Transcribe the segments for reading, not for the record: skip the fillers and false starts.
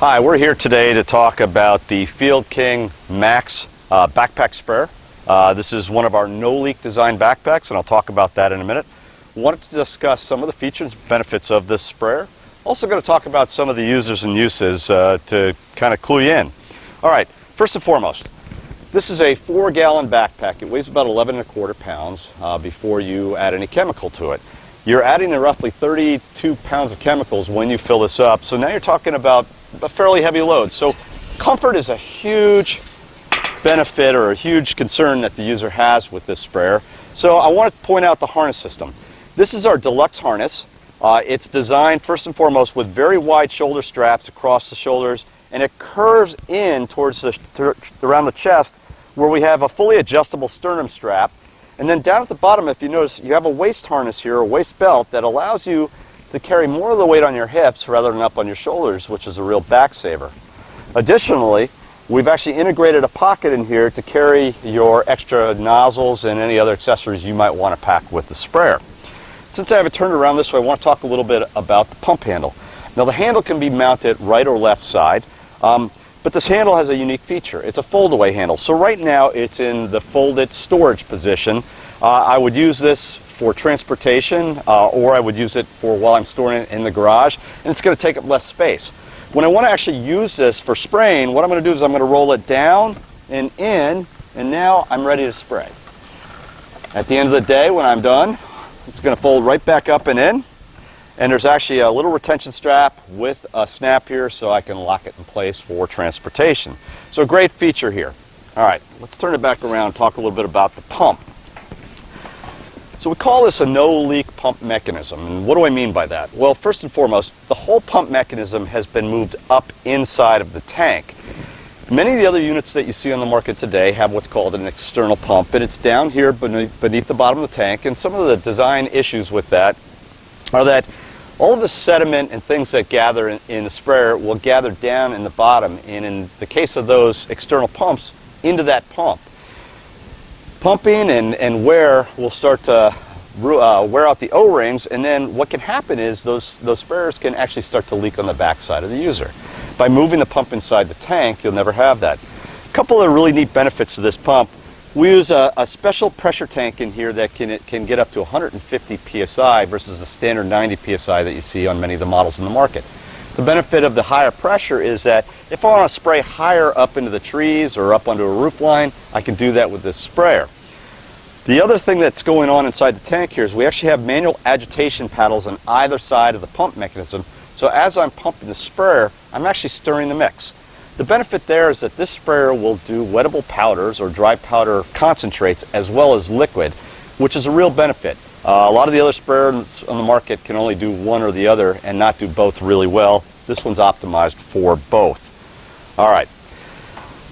Hi, we're here today to talk about the Field King Max backpack sprayer. This is one of our no-leak design backpacks, and I'll talk about that in a minute. Wanted to discuss some of the features and benefits of this sprayer. Also going to talk about some of the users and uses to kind of clue you in. All right, first and foremost, this is a 4-gallon backpack. It weighs about 11¼ pounds before you add any chemical to it. You're adding roughly 32 pounds of chemicals when you fill this up, so now you're talking about a fairly heavy load. So comfort is a huge benefit or a huge concern that the user has with this sprayer. So I want to point out the harness system. This is our deluxe harness. It's designed first and foremost with very wide shoulder straps across the shoulders, and it curves in towards around the chest where we have a fully adjustable sternum strap. And then down at the bottom, if you notice, you have a waist harness here, a waist belt, that allows you to carry more of the weight on your hips rather than up on your shoulders, which is a real back saver. Additionally, we've actually integrated a pocket in here to carry your extra nozzles and any other accessories you might want to pack with the sprayer. Since I have it turned around this way, I want to talk a little bit about the pump handle. Now, the handle can be mounted right or left side, but this handle has a unique feature. It's a fold-away handle. So right now, it's in the folded storage position. I would use this for transportation, or I would use it for while I'm storing it in the garage, and it's going to take up less space. When I want to actually use this for spraying, what I'm going to do is I'm going to roll it down and in, and now I'm ready to spray. At the end of the day, when I'm done, it's going to fold right back up and in, and there's actually a little retention strap with a snap here so I can lock it in place for transportation. So a great feature here. All right, let's turn it back around and talk a little bit about the pump. So we call this a no-leak pump mechanism, and what do I mean by that? Well, first and foremost, the whole pump mechanism has been moved up inside of the tank. Many of the other units that you see on the market today have what's called an external pump, and it's down here beneath the bottom of the tank, and some of the design issues with that are that all of the sediment and things that gather in the sprayer will gather down in the bottom, and in the case of those external pumps, into that pump. Pumping and wear will start to wear out the O-rings, and then what can happen is those sprayers can actually start to leak on the backside of the user. By moving the pump inside the tank, you'll never have that. A couple of really neat benefits to this pump. We use a special pressure tank in here that can get up to 150 psi versus the standard 90 psi that you see on many of the models in the market. The benefit of the higher pressure is that if I want to spray higher up into the trees or up onto a roof line, I can do that with this sprayer. The other thing that's going on inside the tank here is we actually have manual agitation paddles on either side of the pump mechanism. So as I'm pumping the sprayer, I'm actually stirring the mix. The benefit there is that this sprayer will do wettable powders or dry powder concentrates as well as liquid, which is a real benefit. A lot of the other sprayers on the market can only do one or the other and not do both really well. This one's optimized for both. All right,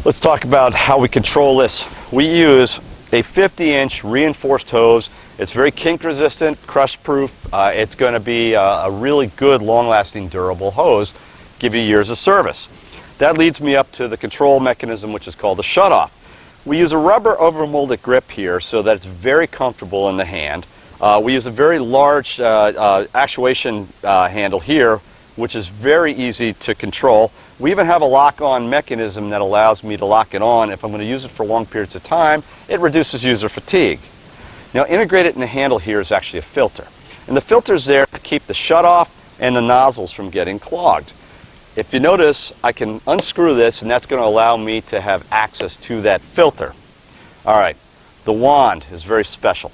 let's talk about how we control this. We use a 50-inch reinforced hose. It's very kink resistant, crush proof. It's going to be a really good, long-lasting, durable hose, give you years of service. That leads me up to the control mechanism, which is called the shutoff. We use a rubber overmolded grip here so that it's very comfortable in the hand. We use a very large actuation handle here, which is very easy to control. We even have a lock-on mechanism that allows me to lock it on. If I'm going to use it for long periods of time, it reduces user fatigue. Now, integrated in the handle here is actually a filter. And the filter is there to keep the shutoff and the nozzles from getting clogged. If you notice, I can unscrew this, and that's going to allow me to have access to that filter. All right, the wand is very special.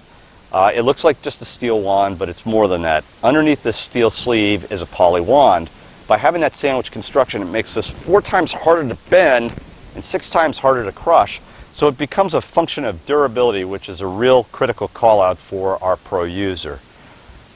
It looks like just a steel wand, but it's more than that. Underneath this steel sleeve is a poly wand. By having that sandwich construction, it makes this 4 times harder to bend and 6 times harder to crush. So it becomes a function of durability, which is a real critical call out for our pro user.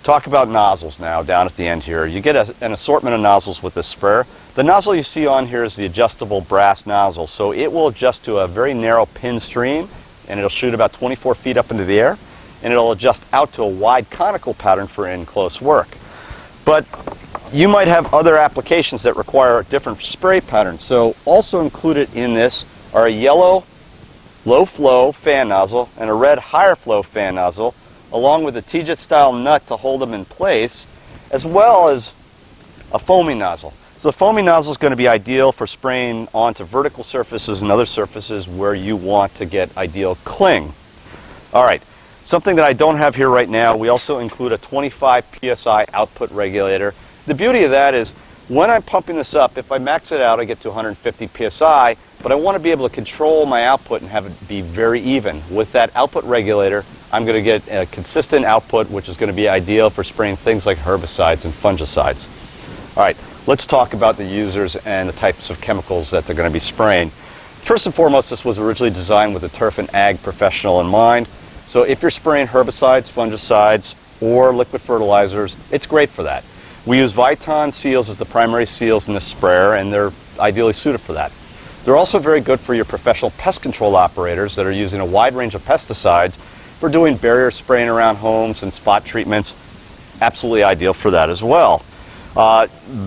Talk about nozzles now down at the end here. You get an assortment of nozzles with this sprayer. The nozzle you see on here is the adjustable brass nozzle. So it will adjust to a very narrow pin stream, and it'll shoot about 24 feet up into the air, and it'll adjust out to a wide conical pattern for in-close work. But you might have other applications that require different spray patterns. So also included in this are a yellow low flow fan nozzle and a red higher flow fan nozzle, along with a T-jet style nut to hold them in place, as well as a foaming nozzle. So the foaming nozzle is going to be ideal for spraying onto vertical surfaces and other surfaces where you want to get ideal cling. All right, something that I don't have here right now, we also include a 25 psi output regulator. The beauty of that is when I'm pumping this up, if I max it out, I get to 150 psi, but I want to be able to control my output and have it be very even. With that output regulator, I'm going to get a consistent output, which is going to be ideal for spraying things like herbicides and fungicides. All right, let's talk about the users and the types of chemicals that they're going to be spraying. First and foremost, this was originally designed with a turf and ag professional in mind. So if you're spraying herbicides, fungicides, or liquid fertilizers, it's great for that. We use Viton seals as the primary seals in this sprayer, and they're ideally suited for that. They're also very good for your professional pest control operators that are using a wide range of pesticides. For doing barrier spraying around homes and spot treatments, absolutely ideal for that as well.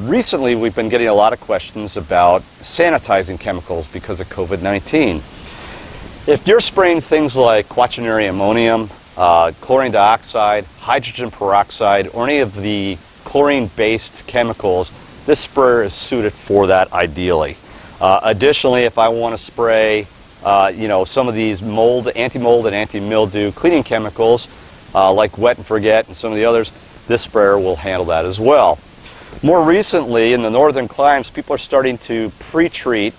Recently, we've been getting a lot of questions about sanitizing chemicals because of COVID-19. If you're spraying things like quaternary ammonium, chlorine dioxide, hydrogen peroxide, or any of the chlorine-based chemicals, this sprayer is suited for that ideally. Additionally, if I want to spray some of these anti-mold and anti-mildew cleaning chemicals like Wet and Forget and some of the others, this sprayer will handle that as well. More recently, in the northern climes, people are starting to pre-treat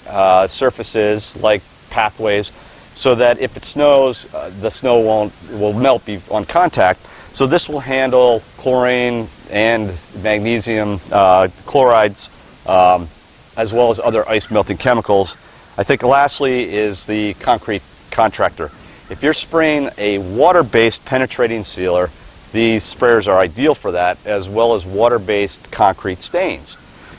surfaces like pathways so that if it snows, the snow will melt on contact. So this will handle chlorine and magnesium chlorides as well as other ice melting chemicals. I think lastly is the concrete contractor. If you're spraying a water-based penetrating sealer, these sprayers are ideal for that, as well as water-based concrete stains.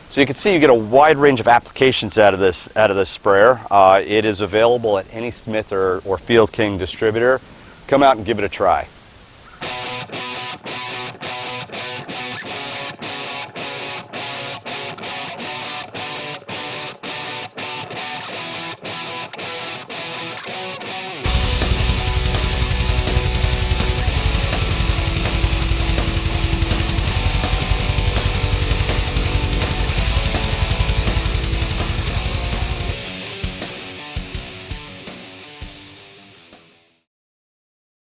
So you can see you get a wide range of applications out of this sprayer. It is available at any Smith or Field King distributor. Come out and give it a try.